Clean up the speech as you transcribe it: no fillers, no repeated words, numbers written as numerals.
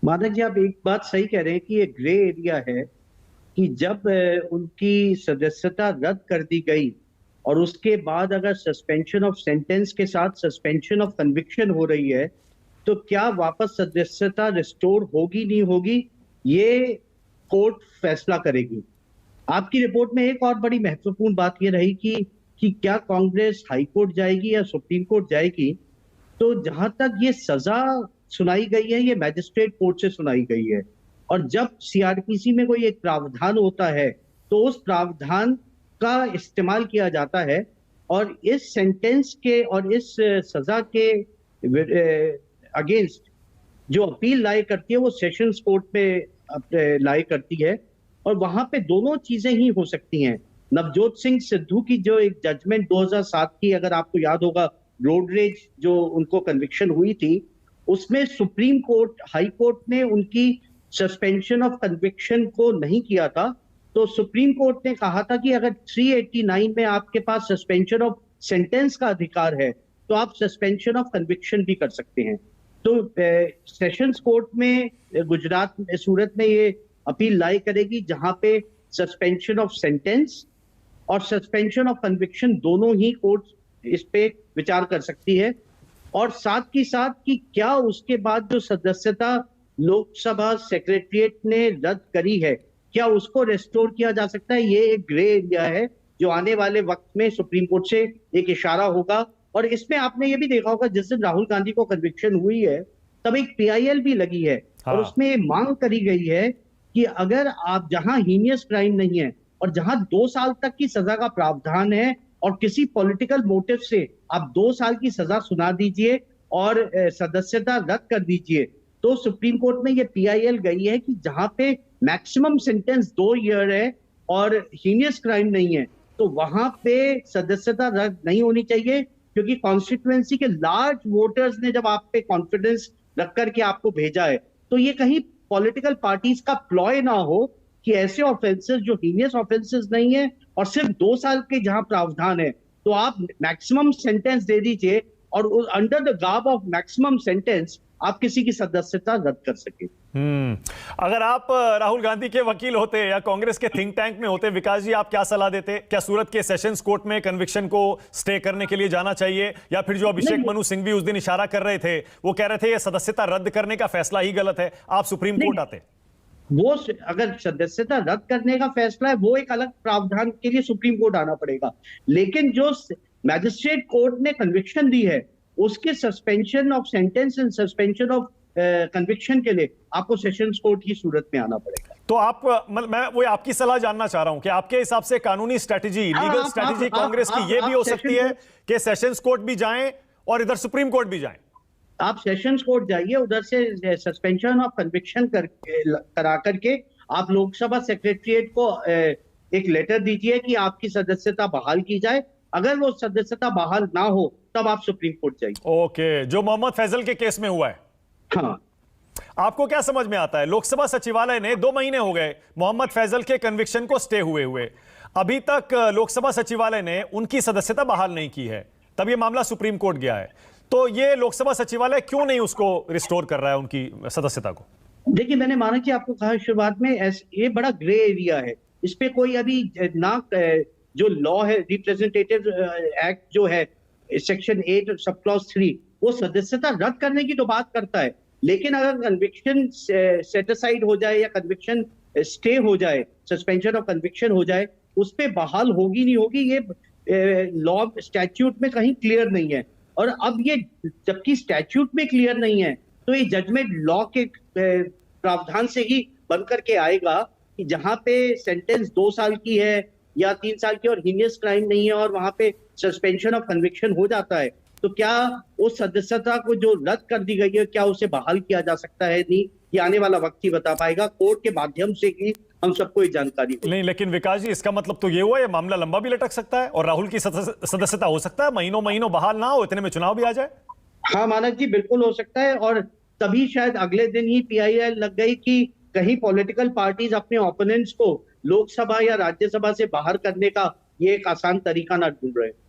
माधव जी, आप एक बात सही कह रहे हैं कि ये ग्रे एरिया है कि जब उनकी सदस्यता रद्द कर दी गई और उसके बाद अगर सस्पेंशन ऑफ सेंटेंस के साथ सस्पेंशन ऑफ कन्विक्शन हो रही है, तो क्या वापस सदस्यता रिस्टोर होगी नहीं होगी, ये कोर्ट फैसला करेगी। आपकी रिपोर्ट में एक और बड़ी महत्वपूर्ण बात ये रही कि क्या कांग्रेस हाई कोर्ट जाएगी या सुप्रीम कोर्ट जाएगी। तो जहां तक ये सजा सुनाई गई है, ये मैजिस्ट्रेट कोर्ट से सुनाई गई है। और जब सीआरपीसी में कोई एक प्रावधान होता है, तो उस प्रावधान का इस्तेमाल किया जाता है। और इस सेंटेंस के और इस सजा के अगेंस्ट जो अपील लाई करती है, वो सेशंस कोर्ट में लाई करती है। और वहां पे दोनों चीजें ही हो सकती हैं। नवजोत सिंह सिद्धू की जो एक जजमेंट 2007 की, अगर आपको याद होगा, रोड रेज जो उनको कन्विक्शन हुई थी, उसमें सुप्रीम कोर्ट, हाई कोर्ट ने उनकी सस्पेंशन ऑफ कन्विक्शन को नहीं किया था। तो सुप्रीम कोर्ट ने कहा था कि अगर 389 में आपके पास सस्पेंशन ऑफ सेंटेंस का अधिकार है, तो आप सस्पेंशन ऑफ कन्विक्शन भी कर सकते हैं। तो सेशंस कोर्ट में गुजरात में, सूरत में ये अपील लाई करेगी, जहां पे सस्पेंशन ऑफ सेंटेंस और सस्पेंशन ऑफ कन्विक्शन दोनों ही कोर्ट इस पे विचार कर सकती है। और साथ ही साथ कि क्या उसके बाद जो सदस्यता लोकसभा सेक्रेटरीट ने रद्द करी है, क्या उसको रेस्टोर किया जा सकता है। ये एक ग्रे एरिया है जो आने वाले वक्त में सुप्रीम कोर्ट से एक इशारा होगा। और इसमें आपने ये भी देखा होगा, जिस दिन राहुल गांधी को कन्विक्शन हुई है, तब एक पीआईएल भी लगी है। और हाँ। उसमें ये मांग करी गई है कि अगर आप, जहां हीनियस क्राइम नहीं है और जहां 2 साल तक की सजा का प्रावधान है और किसी पॉलिटिकल मोटिव से आप 2 साल की सजा सुना दीजिए और सदस्यता रद्द कर दीजिए, तो सुप्रीम कोर्ट में ये पीआईएल गई है कि जहां पे मैक्सिमम सेंटेंस 2 ईयर है और हीनियस क्राइम नहीं है, तो वहां पे सदस्यता रद्द नहीं होनी चाहिए। क्योंकि कॉन्स्टिट्यूएंसी के लार्ज वोटर्स ने जब आप पे कॉन्फिडेंस रख करके आपको भेजा है, तो ये कहीं पॉलिटिकल पार्टीज का प्लॉय ना हो कि ऐसे ऑफेंसेस जो हीनियस ऑफेंसेस नहीं है और सिर्फ 2 साल के जहां प्रावधान है, तो आप मैक्सिमम सेंटेंस दे दीजिए और under the garb of maximum sentence आप किसी की सदस्यता रद्द कर सके। अगर आप राहुल गांधी के वकील होते या कांग्रेस के थिंक टैंक में होते, विकास जी, आप क्या सलाह देते? क्या सूरत के सेशंस कोर्ट में कन्विक्शन को स्टे करने के लिए जाना चाहिए, या फिर जो अभिषेक मनु सिंह भी उस दिन इशारा कर रहे थे, वो कह रहे थे ये सदस्यता रद्द करने का फैसला ही गलत है, आप सुप्रीम कोर्ट आते? वो अगर सदस्यता रद्द करने का फैसला है, वो एक अलग प्रावधान के लिए सुप्रीम कोर्ट आना पड़ेगा। लेकिन जो मैजिस्ट्रेट कोर्ट ने कन्विक्शन दी है, उसके suspension of sentence and suspension of conviction के लिए आपको सेशंस कोर्ट की सूरत में आना पड़ेगा। तो आप, मैं वो आपकी सलाह जानना चाह रहा हूं कि आपके हिसाब से कानूनी स्ट्रेटजी, लीगल स्ट्रेटजी कांग्रेस की ये भी हो सकती है कि सेशंस कोर्ट भी जाएं और इधर सुप्रीम कोर्ट भी जाएं? आप सेशंस कोर्ट जाइए, उधर से सस्पेंशन ऑफ कन्विक्शन करा करके आप लोकसभा सेक्रेटरीट को एक लेटर दीजिए कि आपकी सदस्यता बहाल की जाए। अगर वो सदस्यता बहाल ना हो, तब आप सुप्रीम कोर्ट जाइए। ओके, जो मोहम्मद फैजल के केस में हुआ है। हाँ, आपको क्या समझ में आता है? लोकसभा सचिवालय ने 2 महीने हो गए मोहम्मद फैजल के कन्विक्शन को स्टे हुए अभी तक लोकसभा सचिवालय ने उनकी सदस्यता बहाल नहीं की है, तब ये मामला सुप्रीम कोर्ट गया है। तो ये लोकसभा सचिवालय क्यों नहीं उसको रिस्टोर कर रहा है, उनकी सदस्यता को? देखिए, मैंने माना कि आपको कहा शुरुआत में, ये बड़ा ग्रे एरिया है। इस पे कोई अभी ना, जो लॉ है, रिप्रेजेंटेटिव एक्ट जो है, सेक्शन 8 सब क्लॉज 3, वो सदस्यता रद्द करने की तो बात करता है। लेकिन अगर कन्विक्शन सेट असाइड हो जाए या कन्विक्शन स्टे हो जाए, सस्पेंशन ऑफ कन्विक्शन हो जाए, उस पे बहाल होगी नहीं होगी, ये लॉ स्टैट्यूट में कहीं क्लियर नहीं है। और अब ये, जबकि स्टैट्यूट में क्लियर नहीं है, तो ये जजमेंट लॉ के प्रावधान से ही बन करके आएगा कि जहां पे सेंटेंस 2 साल की है या 3 साल की और हीनियस क्राइम नहीं है और वहां पे सस्पेंशन ऑफ कन्विक्शन हो जाता है, तो क्या उस सदस्यता को जो रद्द कर दी गई है, क्या उसे बहाल किया जा सकता है? नहीं, ये आने वाला वक्त ही बता पाएगा। कोर्ट के माध्यम से ही हम सबको ये जानकारी नहीं, लेकिन विकास जी, इसका मतलब तो ये हुआ ये मामला लंबा भी लटक सकता है और राहुल की सदस्यता हो सकता है महीनों महीनों बहाल ना हो, इतने में चुनाव भी आ जाए। हाँ मानक जी, बिल्कुल हो सकता है। और तभी शायद अगले दिन ही पीआईएल लग गई कि कहीं पॉलिटिकल पार्टीज अपने ओपोनेंट्स को लोकसभा या राज्यसभा से बाहर करने का ये एक आसान तरीका ना ढूंढ रहे।